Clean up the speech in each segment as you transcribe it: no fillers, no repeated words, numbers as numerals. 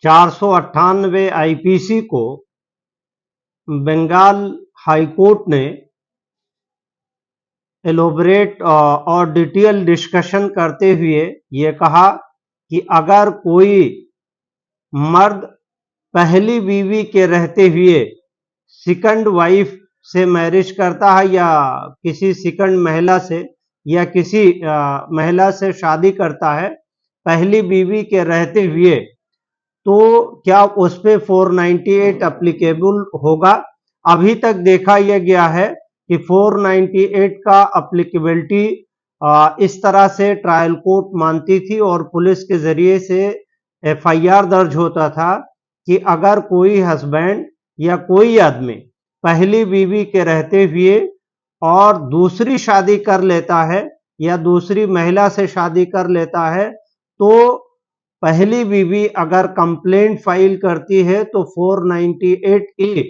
498 IPC को Bengal high court ने elaborate और डिटेल डिस्कशन करते हुए ये कहा कि अगर कोई मर्द पहली बीवी के रहते हुए सेकंड वाइफ से मैरिज करता है या किसी सेकंड महिला से या किसी महिला से शादी करता है पहली बीवी के रहते हुए, तो क्या उस पे 498 एप्लीकेबल होगा। अभी तक देखा यह गया है कि 498 का एप्लीकेबिलिटी इस तरह से ट्रायल कोर्ट मानती थी और पुलिस के जरिए से एफआईआर दर्ज होता था कि अगर कोई हस्बैंड या कोई आदमी पहली बीवी के रहते हुए और दूसरी शादी कर लेता है या दूसरी महिला से शादी कर लेता है, तो पहली बीवी अगर कंप्लेंट फाइल करती है तो 498A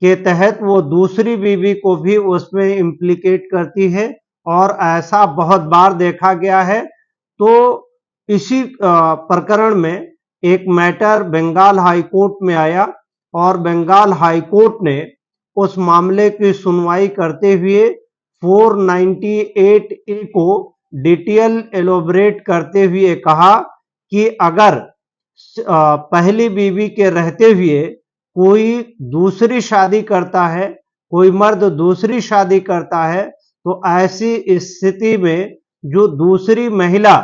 के तहत वो दूसरी बीवी को भी उसमें इम्प्लीकेट करती है और ऐसा बहुत बार देखा गया है। तो इसी प्रकरण में एक मैटर बंगाल हाई कोर्ट में आया और बंगाल हाई कोर्ट ने उस मामले की सुनवाई करते हुए 498A को डिटेल एलोबरेट करते हुए कहा कि अगर पहली बीवी के रहते हुए कोई दूसरी शादी करता है, कोई मर्द दूसरी शादी करता है, तो ऐसी स्थिति में जो दूसरी महिला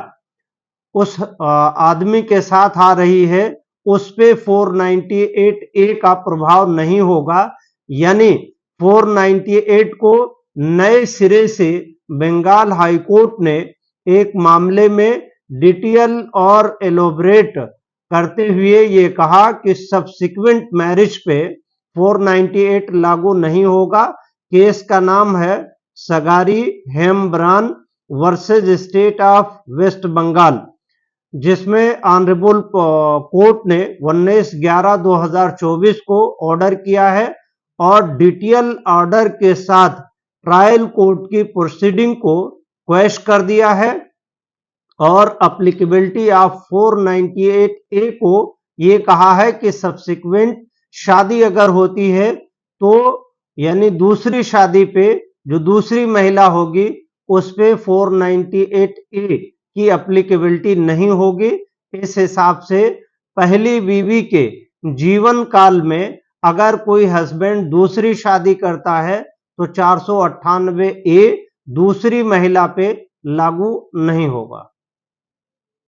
उस आदमी के साथ आ रही है उस पे 498A का प्रभाव नहीं होगा। यानी 498 को नए सिरे से बंगाल हाई कोर्ट ने एक मामले में डिटेल और एलोबरेट करते हुए ये कहा कि सब्सिक्वेंट मैरिज पे 498 लागू नहीं होगा। केस का नाम है Sagari Hembram versus state of West Bengal, जिसमें ऑनरेबल कोर्ट ने 19/11/2024 को ऑर्डर किया है और डिटेल ऑर्डर के साथ ट्रायल कोर्ट की प्रोसीडिंग को क्वैश कर दिया है और एप्लीकेबिलिटी ऑफ 498A को ये कहा है कि सब्सिक्वेंट शादी अगर होती है तो यानी दूसरी शादी पे जो दूसरी महिला होगी उस पे 498A की एप्लीकेबिलिटी नहीं होगी। इस हिसाब से पहली बीवी के जीवन काल में अगर कोई हस्बैंड दूसरी शादी करता है तो 498A दूसरी महिला पे लागू नहीं होगा।